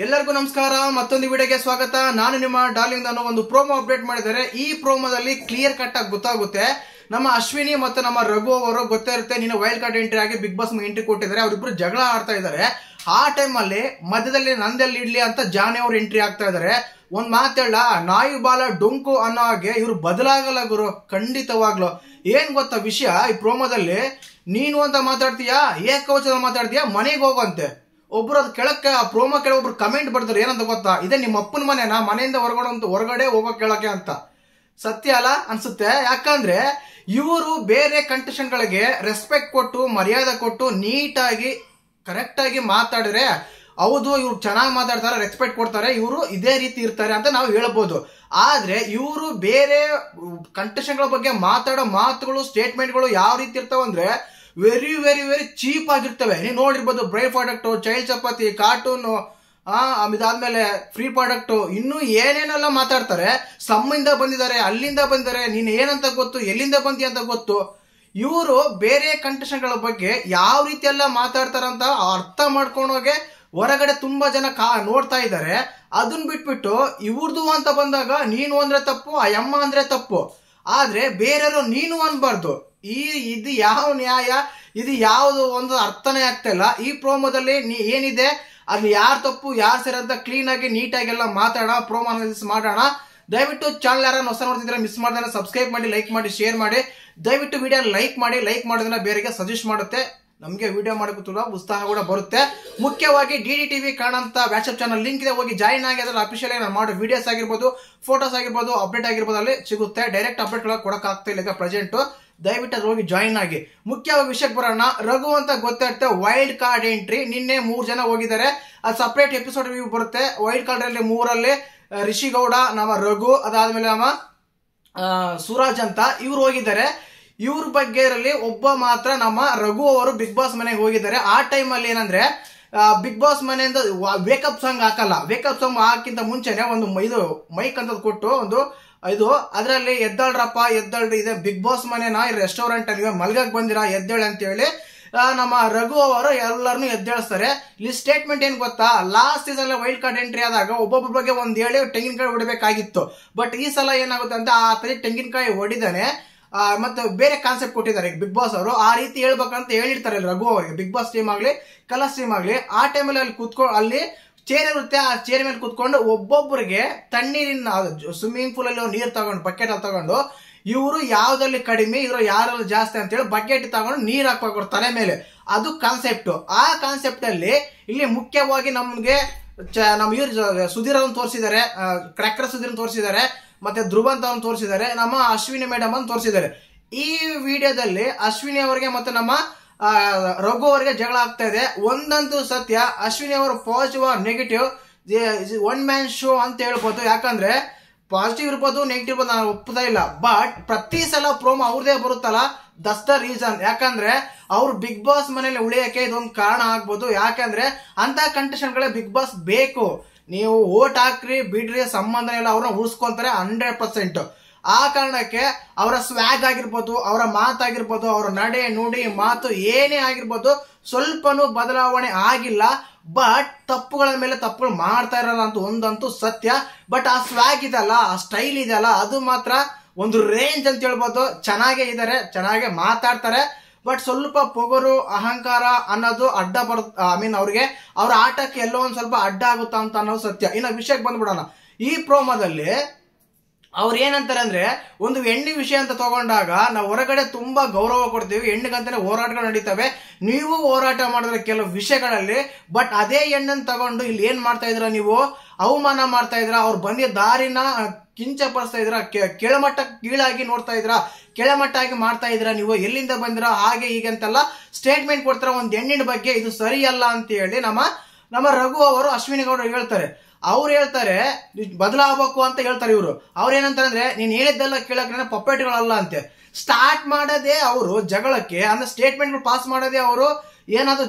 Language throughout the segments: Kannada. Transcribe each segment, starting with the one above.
ಎಲ್ಲರಿಗೂ ನಮಸ್ಕಾರ. ಮತ್ತೊಂದು ವಿಡಿಯೋಗೆ ಸ್ವಾಗತ. ನಾನು ನಿಮ್ಮ ಡಾರ್ಲಿಂಗ್ ಅನ್ನೋ ಒಂದು ಪ್ರೋಮೋ ಅಪ್ಡೇಟ್ ಮಾಡಿದ್ದಾರೆ. ಈ ಪ್ರೋಮೋದಲ್ಲಿ ಕ್ಲಿಯರ್ ಕಟ್ ಆಗಿ ಗೊತ್ತಾಗುತ್ತೆ. ನಮ್ಮ ಅಶ್ವಿನಿ ಮತ್ತು ನಮ್ಮ ರಘು ಅವರು ಗೊತ್ತೇ ಇರುತ್ತೆ, ನೀನು ವೈಲ್ಡ್ ಕಾರ್ಡ್ ಎಂಟ್ರಿ ಆಗಿ ಬಿಗ್ ಬಾಸ್ ಎಂಟ್ರಿ ಕೊಟ್ಟಿದ್ದಾರೆ. ಅವರಿಬ್ರು ಜಗಳ ಆಡ್ತಾ ಇದ್ದಾರೆ. ಆ ಟೈಮ್ ಅಲ್ಲಿ ಮಧ್ಯದಲ್ಲಿ ನಂದೆಲ್ಲಿ ಇಡ್ಲಿ ಅಂತ ಜಾನಿ ಅವರು ಎಂಟ್ರಿ ಆಗ್ತಾ ಇದ್ದಾರೆ. ಒಂದ್ ಮಾತೇಳ ನಾಯಿ ಬಾಲ ಡೊಂಕು ಅನ್ನೋ ಹಾಗೆ ಇವ್ರು ಬದಲಾಗಲ್ಲ ಗುರು, ಖಂಡಿತವಾಗ್ಲು. ಏನ್ ಗೊತ್ತಾ ವಿಷಯ, ಈ ಪ್ರೋಮೋದಲ್ಲಿ ನೀನು ಅಂತ ಮಾತಾಡ್ತೀಯಾ, ಏಕವಚನ ಮಾತಾಡ್ತೀಯಾ, ಮನೆಗೆ ಹೋಗುವಂತೆ. ಒಬ್ರು ಅದ್ ಕೆಳಕ್ಕೆ ಆ ಪ್ರೋಮೋ ಕೆಳಗೆ ಒಬ್ರು ಕಮೆಂಟ್ ಬರ್ತಾರೆ, ಏನಂತ ಗೊತ್ತಾ, ಇದೇ ನಿಮ್ಮ ಅಪ್ಪನ ಮನೆನಾ, ಮನೆಯಿಂದ ಹೊರಗಡೆ ಹೋಗೋ ಕೇಳಕ್ಕೆ ಅಂತ. ಸತ್ಯ ಅಲ್ಲ ಅನ್ಸುತ್ತೆ. ಯಾಕಂದ್ರೆ ಇವರು ಬೇರೆ ಕಂಟೆಸ್ಟೆಂಟ್ ಗಳಿಗೆ ರೆಸ್ಪೆಕ್ಟ್ ಕೊಟ್ಟು ಮರ್ಯಾದೆ ಕೊಟ್ಟು ನೀಟಾಗಿ ಕರೆಕ್ಟ್ ಆಗಿ ಮಾತಾಡಿದ್ರೆ ಹೌದು ಇವ್ರು ಚೆನ್ನಾಗಿ ಮಾತಾಡ್ತಾರೆ, ರೆಸ್ಪೆಕ್ಟ್ ಕೊಡ್ತಾರೆ, ಇವರು ಇದೇ ರೀತಿ ಇರ್ತಾರೆ ಅಂತ ನಾವು ಹೇಳ್ಬೋದು. ಆದ್ರೆ ಇವರು ಬೇರೆ ಕಂಟೆಸ್ಟೆಂಟ್ ಗಳ ಬಗ್ಗೆ ಮಾತಾಡೋ ಮಾತುಗಳು, ಸ್ಟೇಟ್ಮೆಂಟ್ಗಳು ಯಾವ ರೀತಿ ಇರ್ತಾವಂದ್ರೆ ವೆರಿ ವೆರಿ ವೆರಿ ಚೀಪ್ ಆಗಿರ್ತವೆ. ನೀವು ನೋಡಿರ್ಬೋದು, ಬ್ರೈ ಪ್ರಾಡಕ್ಟ್, ಚೈಲ್ಡ್ ಚಪಾತಿ, ಕಾರ್ಟೂನು, ಇದಾದ್ಮೇಲೆ ಫ್ರೀ ಪ್ರಾಡಕ್ಟ್, ಇನ್ನು ಏನೇನೆಲ್ಲ ಮಾತಾಡ್ತಾರೆ. ಸಮ್ಮಿಂದ ಬಂದಿದ್ದಾರೆ, ಅಲ್ಲಿಂದ ಬಂದಿದ್ದಾರೆ, ನೀನ್ ಏನಂತ ಗೊತ್ತು, ಎಲ್ಲಿಂದ ಬಂದಿ ಅಂತ ಗೊತ್ತು. ಇವರು ಬೇರೆ ಕಂಟೆಸ್ಟೆಂಟ್ ಗಳ ಬಗ್ಗೆ ಯಾವ ರೀತಿ ಎಲ್ಲ ಮಾತಾಡ್ತಾರಂತ ಅರ್ಥ ಮಾಡ್ಕೊಂಡೋಗೆ ಹೊರಗಡೆ ತುಂಬಾ ಜನ ನೋಡ್ತಾ ಇದ್ದಾರೆ. ಅದನ್ನ ಬಿಟ್ಬಿಟ್ಟು ಇವ್ರದು ಅಂತ ಬಂದಾಗ ನೀನು ಅಂದ್ರೆ ತಪ್ಪು, ಆ ಯಮ್ಮ ಅಂದ್ರೆ ತಪ್ಪು. ಆದ್ರೆ ಬೇರೆಯವರು ನೀನು ಅನ್ಬಾರ್ದು. ಇದು ಯಾವ ನ್ಯಾಯ, ಇದು ಯಾವ್ದು ಒಂದು ಅರ್ಥನೇ ಆಗ್ತಾ ಇಲ್ಲ. ಈ ಪ್ರೋಮೋದಲ್ಲಿ ಏನಿದೆ, ಅದು ಯಾರು ತಪ್ಪು ಯಾರು ಸರಿ ಅಂತ ಕ್ಲೀನ್ ಆಗಿ ನೀಟಾಗಿ ಎಲ್ಲ ಮಾತಾಡೋಣ, ಪ್ರೋಮೋ ಅನಾಲಿಸಿಸ್ ಮಾಡೋಣ. ದಯವಿಟ್ಟು ಚಾನಲ್ ಯಾರನ್ನ ಹೊಸ ನೋಡ್ತಿದ್ರೆ ಮಿಸ್ ಮಾಡ್ದೆ ಸಬ್ಸ್ಕ್ರೈಬ್ ಮಾಡಿ, ಲೈಕ್ ಮಾಡಿ, ಶೇರ್ ಮಾಡಿ. ದಯವಿಟ್ಟು ವಿಡಿಯೋ ಲೈಕ್ ಮಾಡಿ. ಲೈಕ್ ಮಾಡೋದನ್ನ ಬೇರೆಗೆ ಸಜೆಸ್ಟ್ ಮಾಡುತ್ತೆ, ನಮಗೆ ವಿಡಿಯೋ ಮಾಡೋಕೆ ತುಂಬಾ ಉತ್ಸಾಹ ಕೂಡ ಬರುತ್ತೆ. ಮುಖ್ಯವಾಗಿ DDTV ಕಾಣಂತ ವಾಟ್ಸ್ಆಪ್ ಚಾನಲ್ ಲಿಂಕ್ ಇದೆ, ಹೋಗಿ ಜಾಯಿನ್ ಆಗಿ. ಅದ್ರಲ್ಲಿ ಅಫಿಷಿಯಲ್ ಆಗಿ ನಾನು ಮಾಡೋ ವಿಡಿಯೋಸ್ ಆಗಿರ್ಬೋದು, ಫೋಟೋಸ್ ಆಗಿರ್ಬೋದು, ಅಪ್ಡೇಟ್ ಆಗಿರ್ಬೋದು, ಅಲ್ಲಿ ಸಿಗುತ್ತೆ. ಡೈರೆಕ್ಟ್ ಅಪ್ಡೇಟ್ ಕೊಡಕ್ ಆಗ್ತಾ ಇಲ್ಲ ಈಗ ಪ್ರೆಸೆಂಟ್. ದಯವಿಟ್ಟು ಅದ್ರ ಹೋಗಿ ಜಾಯಿನ್ ಆಗಿ. ಮುಖ್ಯವಾಗಿ ವಿಷಯಕ್ಕೆ ಬರೋಣ. ರಘು ಅಂತ ಗೊತ್ತಿರುತ್ತೆ, ವೈಲ್ಡ್ ಕಾರ್ಡ್ ಎಂಟ್ರಿ. ನಿನ್ನೆ 3 ಜನ ಹೋಗಿದ್ದಾರೆ. ಅದು ಸಪರೇಟ್ ಎಪಿಸೋಡ್ ರಿವ್ಯೂ ಬರುತ್ತೆ. ವೈಲ್ಡ್ ಕಾರ್ಡ್ ಅಲ್ಲಿ 3ರಲ್ಲಿ ರಿಷಿ ಗೌಡ, ನಮ್ಮ ರಘು, ಅದಾದ್ಮೇಲೆ ನಮ್ಮ ಸೂರಾಜ್ ಅಂತ ಇವ್ರು ಹೋಗಿದ್ದಾರೆ. ಇವ್ರ ಬಗ್ಗೆ ಇದರಲ್ಲಿ ಒಬ್ಬ ಮಾತ್ರ ನಮ್ಮ ರಘು ಅವರು ಬಿಗ್ ಬಾಸ್ ಮನೆಗೆ ಹೋಗಿದ್ದಾರೆ. ಆ ಟೈಮ್ ಅಲ್ಲಿ ಏನಂದ್ರೆ ಬಿಗ್ ಬಾಸ್ ಮನೆಯಿಂದ ವೇಕಪ್ ಸಾಂಗ್ ಹಾಕಲ್ಲ. ವೇಕಪ್ ಸಾಂಗ್ ಹಾಕಿಂತ ಮುಂಚೆನೆ ಒಂದು ಇದು ಮೈಕ್ ಅಂತ ಕೊಟ್ಟು ಒಂದು ಇದು ಅದರಲ್ಲಿ ಎದ್ದಳ್ರಪ್ಪ ಎದ್ದಳ್ರಿ, ಇದೆ ಬಿಗ್ ಬಾಸ್ ಮನೆನಾ, ರೆಸ್ಟೋರೆಂಟ್ ಅಲ್ಲಿ ಮಲ್ಗಕ್ ಬಂದಿರಾ, ಎದ್ದೇಳಿ ಅಂತ ಹೇಳಿ ನಮ್ಮ ರಘು ಅವರು ಎಲ್ಲರನ್ನು ಎದ್ದೇಳಿಸ್ತಾರೆ. ಇಲ್ಲಿ ಸ್ಟೇಟ್ಮೆಂಟ್ ಏನ್ ಗೊತ್ತಾ, last season wild card entry ಆದಾಗ ಒಬ್ಬೊಬ್ಬರ ಬಗ್ಗೆ ಒಂದ್ ಹೇಳಿ ತೆಂಗಿನಕಾಯಿ ಹೊಡಿಬೇಕಾಗಿತ್ತು. ಬಟ್ ಈ ಸಲ ಏನಾಗುತ್ತೆ ಅಂತ ಆ ತರ ತೆಂಗಿನಕಾಯಿ ಹೊಡಿದಾನೆ. ಮತ್ತೆ ಬೇರೆ ಕಾನ್ಸೆಪ್ಟ್ ಕೊಟ್ಟಿದ್ದಾರೆ ಬಿಗ್ ಬಾಸ್ ಅವರು. ಆ ರೀತಿ ಹೇಳ್ಬೇಕಂತ ಹೇಳಿರ್ತಾರೆ ರಘು ಅವರಿಗೆ. ಬಿಗ್ ಬಾಸ್ ಟೀಮ್ ಆಗ್ಲಿ, ಕಲರ್ಸ್ ಟೀಮ್ ಆಗ್ಲಿ, ಆ ಟೈಮಲ್ಲಿ ಅಲ್ಲಿ ಚೇರ್ ಇರುತ್ತೆ. ಆ ಚೇರ್ ಮೇಲೆ ಕುತ್ಕೊಂಡು ಒಬ್ಬೊಬ್ಬರಿಗೆ ತಣ್ಣೀರಿನ ಸ್ವಿಮ್ಮಿಂಗ್ ಪೂಲ್ ಅಲ್ಲಿ ನೀರು ತಗೊಂಡು ಬಕೆಟ್ ಅಲ್ಲಿ ತಗೊಂಡು ಇವರು ಯಾವ್ದಲ್ಲಿ ಕಡಿಮೆ, ಇವರು ಯಾರಲ್ಲಿ ಜಾಸ್ತಿ ಅಂತ ಹೇಳಿ ಬಕೆಟ್ ತಗೊಂಡು ನೀರ್ ಹಾಕಬೇಕು ತಲೆ ಮೇಲೆ. ಅದು ಕಾನ್ಸೆಪ್ಟ್. ಆ ಕಾನ್ಸೆಪ್ಟ್ ಅಲ್ಲಿ ಇಲ್ಲಿ ಮುಖ್ಯವಾಗಿ ನಮ್ಗೆ ನಮ್ಮ ಇವ್ರು ಸುಧೀರ್ ಅವ್ರನ್ನ ತೋರಿಸಿದ್ದಾರೆ, ಕ್ರ್ಯಾಕರ್ ಸುಧೀರ್ ತೋರಿಸಿದ್ದಾರೆ, ಮತ್ತೆ ಧ್ರುವ ಅಂತ ಅವ್ರನ್ನ ತೋರಿಸಿದ್ದಾರೆ, ನಮ್ಮ ಅಶ್ವಿನಿ ಮೇಡಮ್ ಅಂತ ತೋರಿಸಿದ್ದಾರೆ. ಈ ವಿಡಿಯೋದಲ್ಲಿ ಅಶ್ವಿನಿ ಅವರಿಗೆ ಮತ್ತೆ ನಮ್ಮ ರಘು ಅವರಿಗೆ ಜಗಳ ಆಗ್ತಾ ಇದೆ. ಒಂದಂತೂ ಸತ್ಯ, ಅಶ್ವಿನಿ ಅವರು positive or negative one man show ಅಂತ ಹೇಳ್ಬೋದು. ಯಾಕಂದ್ರೆ ಪಾಸಿಟಿವ್ ಇರ್ಬೋದು, ನೆಗೆಟಿವ್ ಇರ್ಬೋದು, ನಾನು ಒಪ್ಪುತ್ತಾ ಇಲ್ಲ. ಬಟ್ ಪ್ರತಿ ಸಲ ಪ್ರೋಮೋ ಅವ್ರದೇ ಬರುತ್ತಲ್ಲ, ದಟ್ಸ್ ದ ರೀಸನ್. ಯಾಕಂದ್ರೆ ಅವ್ರು ಬಿಗ್ ಬಾಸ್ ಮನೇಲಿ ಉಳಿಯಕ್ಕೆ ಇದೊಂದು ಕಾರಣ ಆಗ್ಬೋದು. ಯಾಕಂದ್ರೆ ಅಂತ ಕಂಟೆಸ್ಟೆಂಟ್ ಗಳೇ ಬಿಗ್ ಬಾಸ್ ಬೇಕು. ನೀವು ಓಟ್ ಹಾಕ್ರಿ ಬಿಡ್ರಿ ಸಂಬಂಧ ಇಲ್ಲ, ಅವ್ರನ್ನ ಉಳಿಸ್ಕೊಂತಾರೆ 100%. ಆ ಕಾರಣಕ್ಕೆ ಅವರ ಸ್ವ್ಯಾಗ್ ಆಗಿರ್ಬೋದು, ಅವರ ಮಾತಾಗಿರ್ಬೋದು, ಅವರ ನಡೆ ನುಡಿ ಮಾತು ಏನೇ ಆಗಿರ್ಬೋದು, ಸ್ವಲ್ಪನೂ ಬದಲಾವಣೆ ಆಗಿಲ್ಲ. ಬಟ್ ತಪ್ಪುಗಳ ಮೇಲೆ ತಪ್ಪುಗಳು ಮಾಡ್ತಾ ಇರಲ್ಲ ಅಂತ ಒಂದಂತೂ ಸತ್ಯ. ಬಟ್ ಆ ಸ್ವ್ಯಾಗ್ ಇದಲ್ಲ, ಆ ಸ್ಟೈಲ್ ಇದೆಯಲ್ಲ, ಅದು ಮಾತ್ರ ಒಂದು ರೇಂಜ್ ಅಂತ ಹೇಳ್ಬೋದು. ಚೆನ್ನಾಗೇ ಇದಾರೆ, ಚೆನ್ನಾಗೇ ಮಾತಾಡ್ತಾರೆ. ಬಟ್ ಸ್ವಲ್ಪ ಪೊಗರು, ಅಹಂಕಾರ ಅನ್ನೋದು ಅಡ್ಡ ಬರುತ್ತೆ. ಅವ್ರಿಗೆ ಅವ್ರ ಆಟಕ್ಕೆ ಎಲ್ಲೋ ಒಂದ್ ಸ್ವಲ್ಪ ಅಡ್ಡ ಆಗುತ್ತಾ ಅಂತ ಅನ್ನೋದು ಸತ್ಯ. ಇನ್ನು ವಿಷಯಕ್ಕೆ ಬಂದ್ಬಿಡೋಣ. ಈ ಪ್ರೋಮೋದಲ್ಲಿ ಅವ್ರು ಏನಂತಾರೆ ಅಂದ್ರೆ, ಒಂದು ಹೆಣ್ಣು ವಿಷಯ ಅಂತ ತಗೊಂಡಾಗ ನಾವು ಹೊರಗಡೆ ತುಂಬಾ ಗೌರವ ಕೊಡ್ತೀವಿ, ಹೆಣ್ಣಿಗಂತಾನೆ ಹೋರಾಟಗಳು ನಡೀತವೆ, ನೀವು ಹೋರಾಟ ಮಾಡಿದ್ರೆ ಕೆಲವು ವಿಷಯಗಳಲ್ಲಿ. ಬಟ್ ಅದೇ ಹೆಣ್ಣನ್ನು ತಗೊಂಡು ಇಲ್ಲಿ ಏನ್ ಮಾಡ್ತಾ ಇದ್ರ, ನೀವು ಅವಮಾನ ಮಾಡ್ತಾ ಇದ್ರ, ಅವ್ರು ಬಂದಿದ್ದ ದಾರಿನ ಕಿಂಚಪಡಿಸ್ತಾ ಇದ್ರ, ಕೆಳಮಟ್ಟ ಕೀಳಾಗಿ ನೋಡ್ತಾ ಇದ್ರ, ಕೆಳಮಟ್ಟಾಗಿ ಮಾಡ್ತಾ ಇದ್ರ, ನೀವು ಎಲ್ಲಿಂದ ಬಂದಿರ, ಹಾಗೆ ಹೀಗೆ ಅಂತೆಲ್ಲ ಸ್ಟೇಟ್ಮೆಂಟ್ ಕೊಡ್ತಾರ ಒಂದು ಹೆಣ್ಣಿನ ಬಗ್ಗೆ. ಇದು ಸರಿಯಲ್ಲ ಅಂತ ಹೇಳಿ ನಮ್ಮ ರಘು ಅವರು ಅಶ್ವಿನಿ ಗೌಡ ಹೇಳ್ತಾರೆ. ಅವ್ರು ಹೇಳ್ತಾರೆ ಬದಲಾಗಬೇಕು ಅಂತ ಹೇಳ್ತಾರೆ. ಇವರು ಅವ್ರು ಏನಂತಾರೆ ಅಂದ್ರೆ, ನೀನ್ ಹೇಳಿದ್ದೆಲ್ಲ ಕೇಳಕ್ಕೆ ಪಪ್ಪೆಟ್ಗಳಲ್ಲ ಅಂತೆ. ಸ್ಟಾರ್ಟ್ ಮಾಡೋದೇ ಅವರು ಜಗಳಕ್ಕೆ, ಅಂದ್ರೆ ಸ್ಟೇಟ್ಮೆಂಟ್ ಪಾಸ್ ಮಾಡೋದೇ ಅವರು. ಏನಾದ್ರು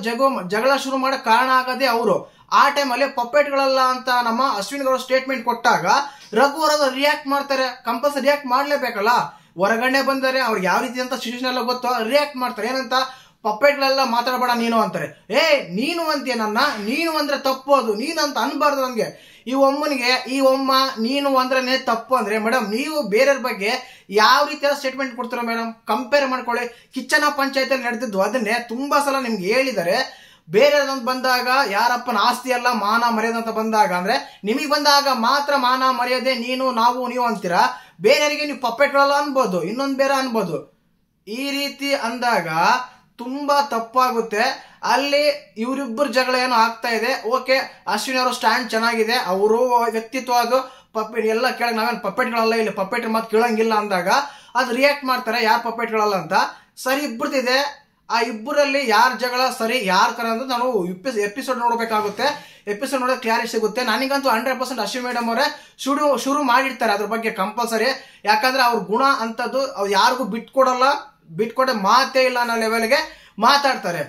ಜಗಳ ಶುರು ಮಾಡಕ್ ಕಾರಣ ಆಗೋದೇ ಅವರು. ಆ ಟೈಮಲ್ಲಿ ಪಪ್ಪೆಟ್ಗಳಲ್ಲ ಅಂತ ನಮ್ಮ ಅಶ್ವಿನಿ ಗೌಡ ಸ್ಟೇಟ್ಮೆಂಟ್ ಕೊಟ್ಟಾಗ ರಘು ಅವರು ರಿಯಾಕ್ಟ್ ಮಾಡ್ತಾರೆ. ಕಂಪಲ್ಸರಿ ರಿಯಾಕ್ಟ್ ಮಾಡ್ಲೇಬೇಕಲ್ಲ, ಹೊರಗಡೆ ಬಂದರೆ ಅವ್ರಿಗೆ ಯಾವ ರೀತಿ ಅಂತ ಸಿಚುವೇಶನ್ ಎಲ್ಲ ಗೊತ್ತು, ರಿಯಾಕ್ಟ್ ಮಾಡ್ತಾರೆ. ಏನಂತ, ಪಪ್ಪೆಟ್ಗಳೆಲ್ಲ ಮಾತಾಡಬೇಡ ನೀನು ಅಂತಾರೆ. ನೀನು ಅಂತೀಯ ನನ್ನ, ನೀನು ಅಂದ್ರೆ ತಪ್ಪು, ಅದು ನೀನು ಅಂತ ಅನ್ಬಾರ್ದು ನಮ್ಗೆ. ಈ ಒಮ್ಮ ನೀನು ಅಂದ್ರೇ ತಪ್ಪು ಅಂದ್ರೆ ಮೇಡಮ್ ನೀವು ಬೇರೆಯವ್ರ ಬಗ್ಗೆ ಯಾವ ರೀತಿಯ ಸ್ಟೇಟ್ಮೆಂಟ್ ಕೊಡ್ತೀರಾ ಮೇಡಮ್? ಕಂಪೇರ್ ಮಾಡ್ಕೊಳ್ಳಿ. ಕಿಚ್ಚನ ಪಂಚಾಯತ್ ನಡೆದಿದ್ದು ಅದನ್ನೇ ತುಂಬಾ ಸಲ ನಿಮ್ಗೆ ಹೇಳಿದ್ದಾರೆ. ಬೇರೆಯವ್ರಂತ ಬಂದಾಗ ಯಾರಪ್ಪನ ಆಸ್ತಿ ಅಲ್ಲ ಮಾನ ಮರ್ಯಾದೆ ಅಂತ ಬಂದಾಗ ಅಂದ್ರೆ ನಿಮಗೆ ಬಂದಾಗ ಮಾತ್ರ ಮಾನ ಮರ್ಯಾದೆ ನೀನು ನೀವು ಅಂತೀರಾ. ಬೇರೆಯವರಿಗೆ ನೀವು ಪಪ್ಪೆಟ್ಗಳೆಲ್ಲ ಅನ್ಬೋದು, ಇನ್ನೊಂದು ಬೇರೆ ಅನ್ಬೋದು. ಈ ರೀತಿ ಅಂದಾಗ ತುಂಬಾ ತಪ್ಪಾಗುತ್ತೆ. ಅಲ್ಲಿ ಇವರಿಬ್ಬರು ಜಗಳ ಏನೋ ಆಗ್ತಾ ಇದೆ. ಓಕೆ, ಅಶ್ವಿನಿ ಅವರ ಸ್ಟ್ಯಾಂಡ್ ಚೆನ್ನಾಗಿದೆ, ಅವರು ವ್ಯಕ್ತಿತ್ವ ಅದು ಎಲ್ಲ ಕೇಳಕ್ ನಾವೇನು ಪಪ್ಪೆಟ್ಗಳಲ್ಲ, ಇಲ್ಲಿ ಪಪ್ಪೆಟ್ ಮಾತು ಕೇಳಂಗಿಲ್ಲ ಅಂದಾಗ ಅದು ರಿಯಾಕ್ಟ್ ಮಾಡ್ತಾರೆ ಯಾರು ಪಪ್ಪೆಟ್ಗಳಲ್ಲ ಅಂತ. ಸರಿ ಇಬ್ಬರದಿದೆ, ಆ ಇಬ್ಬರಲ್ಲಿ ಯಾರ ಜಗಳ ಸರಿ ಯಾರು ಕರ ಅಂತ ನಾವು ಎಪಿಸೋಡ್ ನೋಡ್ಬೇಕಾಗುತ್ತೆ. ಎಪಿಸೋಡ್ ನೋಡೋಕೆ ಕ್ಲಾರಿಟಿ ಸಿಗುತ್ತೆ. ನನಗಂತೂ 100% ಅಶ್ವಿನಿ ಮೇಡಮ್ ಅವರೇ ಶುರು ಮಾಡಿರ್ತಾರೆ ಅದ್ರ ಬಗ್ಗೆ ಕಂಪಲ್ಸರಿ. ಯಾಕಂದ್ರೆ ಅವ್ರ ಗುಣ ಅಂತದ್ದು ಅವ್ರು ಯಾರಿಗೂ ಬಿಟ್ಕೊಡೋ ಮಾತೇ ಇಲ್ಲ ಅನ್ನೋ ಲೆವೆಲ್ಗೆ ಮಾತಾಡ್ತಾರೆ.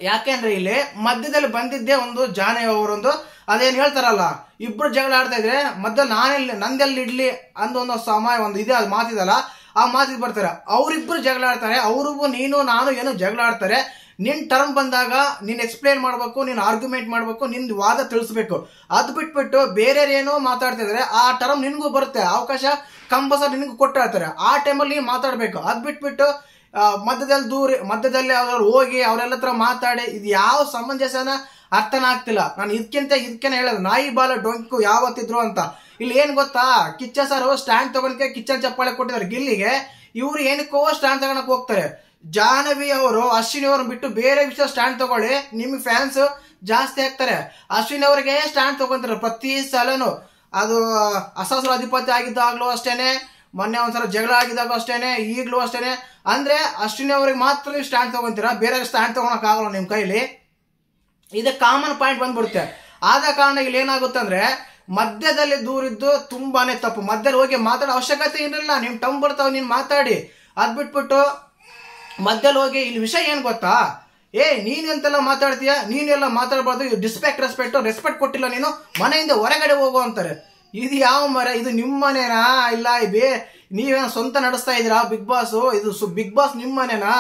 ಯಾಕೆಂದ್ರೆ ಇಲ್ಲಿ ಮಧ್ಯದಲ್ಲಿ ಬಂದಿದ್ದೇ ಒಂದು ಜಾನೆ ಅವರೊಂದು ಅದೇನು ಹೇಳ್ತಾರಲ್ಲ, ಇಬ್ರು ಜಗಳ ಆಡ್ತಾ ಇದ್ರೆ ಮಧ್ಯದಲ್ಲಿ ನಂದೆಲ್ಲಿ ಇಡ್ಲಿ ಅಂದ ಒಂದು ಸಮಯ ಒಂದು ಇದೆ, ಅದು ಮಾತಿದಲ್ಲ, ಆ ಮಾತಿಗೆ ಬರ್ತಾರೆ. ಅವರಿಬ್ರು ಜಗಳ ಆಡ್ತಾರೆ, ಅವ್ರಿಗೂ ನೀನು ನಾನು ಏನೋ ಜಗಳ ಆಡ್ತಾರೆ. ನಿನ್ ಟರ್ಮ್ ಬಂದಾಗ ನೀನ್ ಎಕ್ಸ್ಪ್ಲೇನ್ ಮಾಡ್ಬೇಕು, ನೀನ್ ಆರ್ಗ್ಯುಮೆಂಟ್ ಮಾಡ್ಬೇಕು, ನಿನ್ ವಾದ ತಿಳಿಸ್ಬೇಕು. ಅದು ಬಿಟ್ಬಿಟ್ಟು ಬೇರೆಯವ್ರು ಏನೋ ಮಾತಾಡ್ತಾ ಇದಾರೆ, ಆ ಟರ್ಮ್ ನಿನ್ಗೂ ಬರುತ್ತೆ, ಅವಕಾಶ ಕಂಪಲ್ಸರಿ ನಿನ್ಗೂ ಕೊಟ್ಟಿರ್ತಾರೆ. ಆ ಟೈಮಲ್ಲಿ ನೀನ್ ಮಾತಾಡ್ಬೇಕು. ಅದ್ ಬಿಟ್ಬಿಟ್ಟು ಮಧ್ಯದಲ್ಲಿ ಅವ್ರು ಹೋಗಿ ಅವರೆಲ್ಲ ಹತ್ರ ಮಾತಾಡಿ ಇದು ಯಾವ ಸಮಂಜಸನ ಅರ್ಥನ ಆಗ್ತಿಲ್ಲ. ನಾನು ಇದಕ್ಕೇನೆ ಹೇಳೋದು, ನಾಯಿ ಬಾಲ ಡೊಂಕು ಯಾವತ್ತಿದ್ರು ಅಂತ. ಇಲ್ಲಿ ಏನ್ ಗೊತ್ತಾ, ಕಿಚ್ಚ ಸರ್ ಸ್ಟ್ಯಾಂಡ್ ತಗೊಳಕ್ಕೆ ಕಿಚ್ಚನ್ ಚಪ್ಪಾಳೆ ಕೊಟ್ಟಿದ್ದಾರೆ ಗಿಲ್ಲಿಗೆ. ಇವ್ರು ಏನಕ್ಕೋ ಸ್ಟ್ಯಾಂಡ್ ತಗೊಳಕ್ ಹೋಗ್ತಾರೆ. ಜಾಹ್ನವಿ ಅವರು ಅಶ್ವಿನಿ ಅವ್ರನ್ನ ಬಿಟ್ಟು ಬೇರೆ ವಿಷಯ ಸ್ಟ್ಯಾಂಡ್ ತಗೊಳ್ಳಿ, ನಿಮ್ಗೆ ಫ್ಯಾನ್ಸ್ ಜಾಸ್ತಿ ಆಗ್ತಾರೆ. ಅಶ್ವಿನಿ ಅವರಿಗೆ ಸ್ಟ್ಯಾಂಡ್ ತಗೊಂತಾರೆ ಪ್ರತಿ ಸಲನು. ಅದು ಅಸಹಸ್ರ ಅಧಿಪತಿ ಆಗಿದ್ದಾಗ್ಲೂ ಅಷ್ಟೇನೆ, ಮೊನ್ನೆ ಒಂದ್ಸಲ ಜಗಳ ಆಗಿದಾಗ ಅಷ್ಟೇನೆ, ಈಗ್ಲೂ ಅಷ್ಟೇನೆ. ಅಂದ್ರೆ ಅಶ್ವಿನಿ ಅವ್ರಿಗೆ ಮಾತ್ರ ನೀವು ಸ್ಟ್ಯಾಂಡ್ ತಗೊಂತೀರಾ, ಬೇರೆ ಸ್ಟ್ಯಾಂಡ್ ತಗೊಳಕ್ ಆಗಲ್ಲ ನಿಮ್ ಕೈಲಿ. ಇದು ಕಾಮನ್ ಪಾಯಿಂಟ್ ಬಂದ್ಬಿಡುತ್ತೆ. ಆದ ಕಾರಣ ಇಲ್ಲಿ ಏನಾಗುತ್ತೆ ಅಂದ್ರೆ ಮಧ್ಯದಲ್ಲಿ ದೂರಿದ್ದು ತುಂಬಾನೇ ತಪ್ಪು. ಮಧ್ಯದಲ್ಲಿ ಹೋಗಿ ಮಾತಾಡೋ ಅವಶ್ಯಕತೆ ಇರಲಿಲ್ಲ. ನಿಮ್ ಟಮ್ ಬರ್ತಾವ, ನೀನ್ ಮಾತಾಡಿ. ಅದ್ ಬಿಟ್ಬಿಟ್ಟು ಮಧ್ಯದಲ್ಲಿ ಹೋಗಿ ಇಲ್ಲಿ ವಿಷಯ ಏನ್ ಗೊತ್ತಾ, ನೀನ್ ಎಂತೆಲ್ಲ ಮಾತಾಡ್ತೀಯ, ನೀನೆಲ್ಲ ಮಾತಾಡಬಾರ್ದು, ರೆಸ್ಪೆಕ್ಟ್ ಕೊಟ್ಟಿಲ್ಲ, ನೀನು ಮನೆಯಿಂದ ಹೊರಗಡೆ ಹೋಗು ಅಂತಾರೆ. ಇದು ಯಾವ ಮರ, ಇದು ನಿಮ್ಮ ಮನೇನಾ? ಇಲ್ಲ ನೀವೇನೋ ಸ್ವಂತ ನಡೆಸ್ತಾ ಇದೀರಾ ಬಿಗ್ ಬಾಸ್? ಇದು ಬಿಗ್ ಬಾಸ್ ನಿಮ್ಮ ಮನೇನಾ?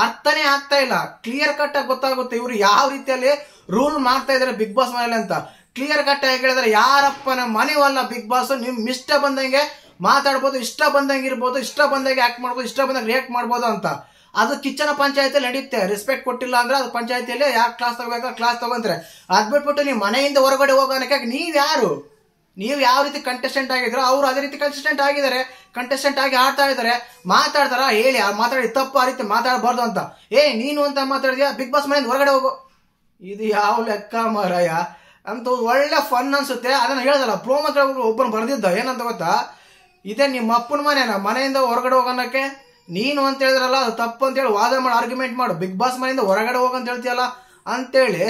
ಅರ್ಥನೇ ಆಗ್ತಾ ಇಲ್ಲ. ಕ್ಲಿಯರ್ ಕಟ್ ಆಗಿ ಗೊತ್ತಾಗುತ್ತೆ ಇವ್ರು ಯಾವ ರೀತಿಯಲ್ಲಿ ರೂಲ್ ಮಾಡ್ತಾ ಇದಾರೆ ಬಿಗ್ ಬಾಸ್ ಮನೇಲಿ ಅಂತ. ಕ್ಲಿಯರ್ ಕಟ್ ಆಗಿ ಹೇಳಿದ್ರೆ ಯಾರಪ್ಪನ ಮನೆವಲ್ಲ ಬಿಗ್ ಬಾಸ್. ನಿಮ್ ಇಷ್ಟ ಬಂದಂಗೆ ಮಾತಾಡ್ಬೋದು, ಇಷ್ಟ ಬಂದಂಗೆ ಇರ್ಬೋದು, ಇಷ್ಟ ಬಂದಂಗೆ ಆಕ್ಟ್ ಮಾಡ್ಬೋದು, ಇಷ್ಟ ಬಂದಂಗೆ ರಿಯಾಕ್ಟ್ ಮಾಡ್ಬೋದು ಅಂತ. ಅದು ಕಿಚ್ಚನ ಪಂಚಾಯತಿಯಲ್ಲಿ ನಡೆಯುತ್ತೆ. ರೆಸ್ಪೆಕ್ಟ್ ಕೊಟ್ಟಿಲ್ಲ ಅಂದ್ರೆ ಅದು ಪಂಚಾಯತಿಯಲ್ಲಿ ಯಾಕೆ ಕ್ಲಾಸ್ ತಗೋಬೇಕಾ ಕ್ಲಾಸ್ ತಗೊಂತಾರೆ. ಅದ್ ಬಿಟ್ಬಿಟ್ಟು ನೀವು ಮನೆಯಿಂದ ಹೊರಗಡೆ ಹೋಗೋನಕ್ಕೆ ನೀವು ಯಾವ ರೀತಿ ಕಂಟೆಸ್ಟೆಂಟ್ ಆಗಿದ್ರು ಅವ್ರು ಅದೇ ರೀತಿ ಕಂಟೆಸ್ಟೆಂಟ್ ಆಗಿ ಆಡ್ತಾ ಇದಾರೆ. ಮಾತಾಡ್ತಾರ ಹೇಳಿ, ಮಾತಾಡಿ ತಪ್ಪು, ಆ ರೀತಿ ಮಾತಾಡಬಾರ್ದು ಅಂತ. ನೀನು ಅಂತ ಮಾತಾಡಿದ್ಯಾ, ಬಿಗ್ ಬಾಸ್ ಮನೆಯಿಂದ ಹೊರಗಡೆ ಹೋಗು. ಇದು ಯಾವ ಲೆಕ್ಕ ಮಾರಾಯ ಅಂತ ಒಳ್ಳೆ ಫನ್ ಅನ್ಸುತ್ತೆ. ಅದನ್ನ ಹೇಳ್ದಲ್ಲ ಪ್ರೋಮೋ ಒಬ್ಬನು ಬರ್ದಿದ್ದ, ಏನಂತ ಗೊತ್ತಾ, ಇದೇ ನಿಮ್ಮ ಅಪ್ಪನ ಮನೆಯಿಂದ ಹೊರಗಡೆ ಹೋಗೋಣಕ್ಕೆ ನೀನು ಅಂತ ಹೇಳಿದ್ರಲ್ಲ, ಅದು ತಪ್ಪು ಅಂತೇಳಿ ವಾದ ಮಾಡಿ ಆರ್ಗ್ಯುಮೆಂಟ್ ಮಾಡು. ಬಿಗ್ ಬಾಸ್ ಮನೆಯಿಂದ ಹೊರಗಡೆ ಹೋಗಂತ ಹೇಳ್ತೀಯಲ್ಲ ಅಂತೇಳಿ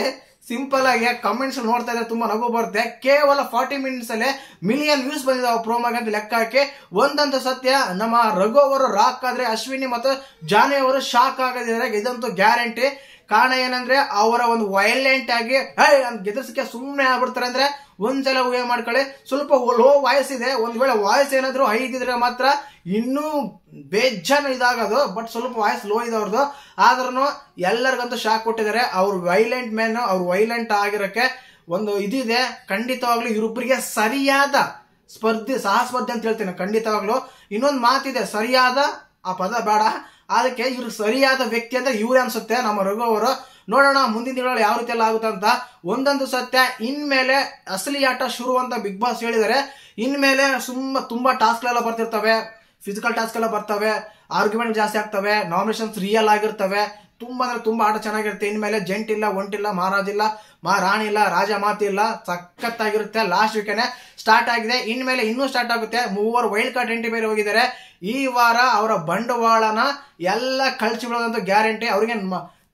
ಸಿಂಪಲ್ ಆಗಿ ಕಮೆಂಟ್ಸ್ ನೋಡ್ತಾ ಇದ್ರೆ ತುಂಬಾ ನಗು ಬರುತ್ತೆ. ಕೇವಲ 40 ಮಿನಿಟ್ಸ್ ಅಲ್ಲೇ ಮಿಲಿಯನ್ ವ್ಯೂಸ್ ಬಂದಿದ್ದಾವೆ ಪ್ರೋಮೋಗೆ ಅಂತ ಲೆಕ್ಕ ಹಾಕಿ. ಒಂದಂತೂ ಸತ್ಯ, ನಮ್ಮ ರಘು ಅವರು ರಾಕ್ ಆದ್ರೆ ಅಶ್ವಿನಿ ಮತ್ತು ಜಾನಿ ಅವರು ಶಾಕ್ ಆಗದಿದ್ದಾರೆ, ಇದಂತೂ ಗ್ಯಾರಂಟಿ. ಕಾರಣ ಏನಂದ್ರೆ ಅವರ ಒಂದು ವೈಲೆಂಟ್ ಆಗಿ ಗೆದರ್ಸಕ್ಕೆ ಸುಮ್ಮನೆ ಆಗ್ಬಿಡ್ತಾರೆ. ಅಂದ್ರೆ ಒಂದ್ಸಲ ಊಹೆ ಮಾಡ್ಕೊಳ್ಳಿ, ಸ್ವಲ್ಪ ಲೋ ವಾಯ್ಸ್ ಇದೆ, ಒಂದ್ ವೇಳೆ ವಾಯ್ಸ್ ಏನಾದ್ರು ಹೈ ಇದ್ರೆ ಮಾತ್ರ ಇನ್ನೂ ಬೇಜಾನ್ ಇದಾಗೋದು. ಬಟ್ ಸ್ವಲ್ಪ ವಾಯ್ಸ್ ಲೋ ಇದೆ ಅವ್ರದ್ದು. ಆದ್ರೂ ಎಲ್ಲರಿಗಂತೂ ಶಾಕ್ ಕೊಟ್ಟಿದ್ದಾರೆ. ಅವ್ರು ವೈಲೆಂಟ್ ಮ್ಯಾನ್, ಅವ್ರು ವೈಲೆಂಟ್ ಆಗಿರೋಕೆ ಒಂದು ಇದಿದೆ. ಖಂಡಿತವಾಗ್ಲೂ ಇವರಿಬ್ಬರಿಗೆ ಸರಿಯಾದ ಸಹಸ್ಪರ್ಧೆ ಅಂತ ಹೇಳ್ತೀನಿ ಖಂಡಿತವಾಗ್ಲು. ಇನ್ನೊಂದು ಮಾತಿದೆ, ಸರಿಯಾದ ಆ ಪದ ಬೇಡ, ಅದಕ್ಕೆ ಇವ್ರಿಗೆ ಸರಿಯಾದ ವ್ಯಕ್ತಿ ಅಂದ್ರೆ ಇವ್ರೆ ಅನ್ಸುತ್ತೆ ನಮ್ಮ ರಘು ಅವರು. ನೋಡೋಣ ಮುಂದಿನ ದಿನಗಳಲ್ಲಿ ಯಾವ ರೀತಿ ಎಲ್ಲ ಆಗುತ್ತೆ ಅಂತ. ಒಂದೊಂದು ಸತ್ಯ, ಇನ್ಮೇಲೆ ಅಸಲಿ ಆಟ ಶುರು ಅಂತ ಬಿಗ್ ಬಾಸ್ ಹೇಳಿದರೆ. ಇನ್ಮೇಲೆ ತುಂಬಾ ಟಾಸ್ಕ್ ಎಲ್ಲ ಬರ್ತಿರ್ತವೆ, ಫಿಸಿಕಲ್ ಟಾಸ್ಕ್ ಎಲ್ಲ ಬರ್ತವೆ, ಆರ್ಗ್ಯುಮೆಂಟ್ ಜಾಸ್ತಿ ಆಗ್ತವೆ, ನಾಮಿನೇಷನ್ಸ್ ರಿಯಲ್ ಆಗಿರ್ತವೆ. ತುಂಬಾ ಅಂದ್ರೆ ತುಂಬಾ ಆಟ ಚೆನ್ನಾಗಿರುತ್ತೆ. ಇನ್ಮೇಲೆ ಜಂಟ್ ಇಲ್ಲ, ಒಂಟಿಲ್ಲ, ಮಹಾರಾಜ್ ಇಲ್ಲ, ಮಹಾರಾಣಿ ಇಲ್ಲ, ರಾಜ ಮಾತಿ ಇಲ್ಲ, ಸಖತ್ತಾಗಿರುತ್ತೆ. ಲಾಸ್ಟ್ ವೀಕೆಂಡ್ ಸ್ಟಾರ್ಟ್ ಆಗಿದೆ, ಇನ್ಮೇಲೆ ಇನ್ನೂ ಸ್ಟಾರ್ಟ್ ಆಗುತ್ತೆ. 3 ವೈಲ್ಡ್ ಕಾರ್ಡ್ ಎಂಟ್ರಿ ಬೇರೆ ಹೋಗಿದ್ದಾರೆ. ಈ ವಾರ ಅವರ ಬಂಡವಾಳನ ಎಲ್ಲ ಕಳ್ಸಿ ಬಿಡೋದಂತ ಗ್ಯಾರಂಟಿ. ಅವ್ರಿಗೆ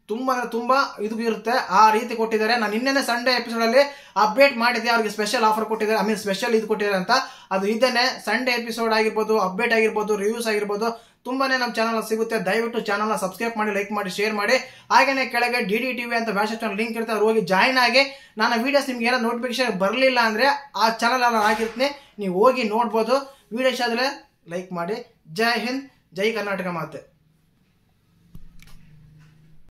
ತುಂಬಾ ಅಂದ್ರೆ ತುಂಬಾ ಇದು ಇರುತ್ತೆ, ಆ ರೀತಿ ಕೊಟ್ಟಿದ್ದಾರೆ. ನಾನು ನಿನ್ನೆ ಸಂಡೇ ಎಪಿಸೋಡ್ ಅಲ್ಲಿ ಅಪ್ಡೇಟ್ ಮಾಡಿದ್ದೆ, ಅವ್ರಿಗೆ ಸ್ಪೆಷಲ್ ಆಫರ್ ಕೊಟ್ಟಿದ್ದಾರೆ, ಸ್ಪೆಷಲ್ ಇದು ಕೊಟ್ಟಿದ್ದಾರೆ ಅಂತ. ಅದು ಇದೇನೆ ಸಂಡೇ ಎಪಿಸೋಡ್ ಆಗಿರ್ಬೋದು, ಅಪ್ಡೇಟ್ ಆಗಿರ್ಬೋದು, ರಿವ್ಯೂಸ್ ಆಗಿರ್ಬೋದು, ತುಂಬಾನೇ ನಮ್ಮ ಚಾನಲ್ ಸಿಗುತ್ತೆ. ದಯವಿಟ್ಟು ಚಾನಲ್ ಸಬ್ಸ್ಕ್ರೈಬ್ ಮಾಡಿ, ಲೈಕ್ ಮಾಡಿ, ಶೇರ್ ಮಾಡಿ. ಹಾಗೇನೆ ಕೆಳಗೆ DD TV ಅಂತ ವ್ಯಾಟ್ಸಪ್ ಚಾನಲ್ ಲಿಂಕ್ ಇರುತ್ತೆ, ಹೋಗಿ ಜಾಯ್ನ್ ಆಗಿ. ನನ್ನ ವಿಡಿಯೋಸ್ ನಿಮ್ಗೆ ಏನೋ ನೋಟಿಫಿಕೇಶನ್ ಬರಲಿಲ್ಲ ಅಂದ್ರೆ ಆ ಚಾನಲ್ ಎಲ್ಲ ಹಾಕಿರ್ತೀನಿ, ನೀವು ಹೋಗಿ ನೋಡ್ಬೋದು. ವಿಡಿಯೋ ಇಷ್ಟ ಆದ್ರೆ ಲೈಕ್ ಮಾಡಿ. ಜೈ ಹಿಂದ್, ಜೈ ಕರ್ನಾಟಕ ಮಾತೆ.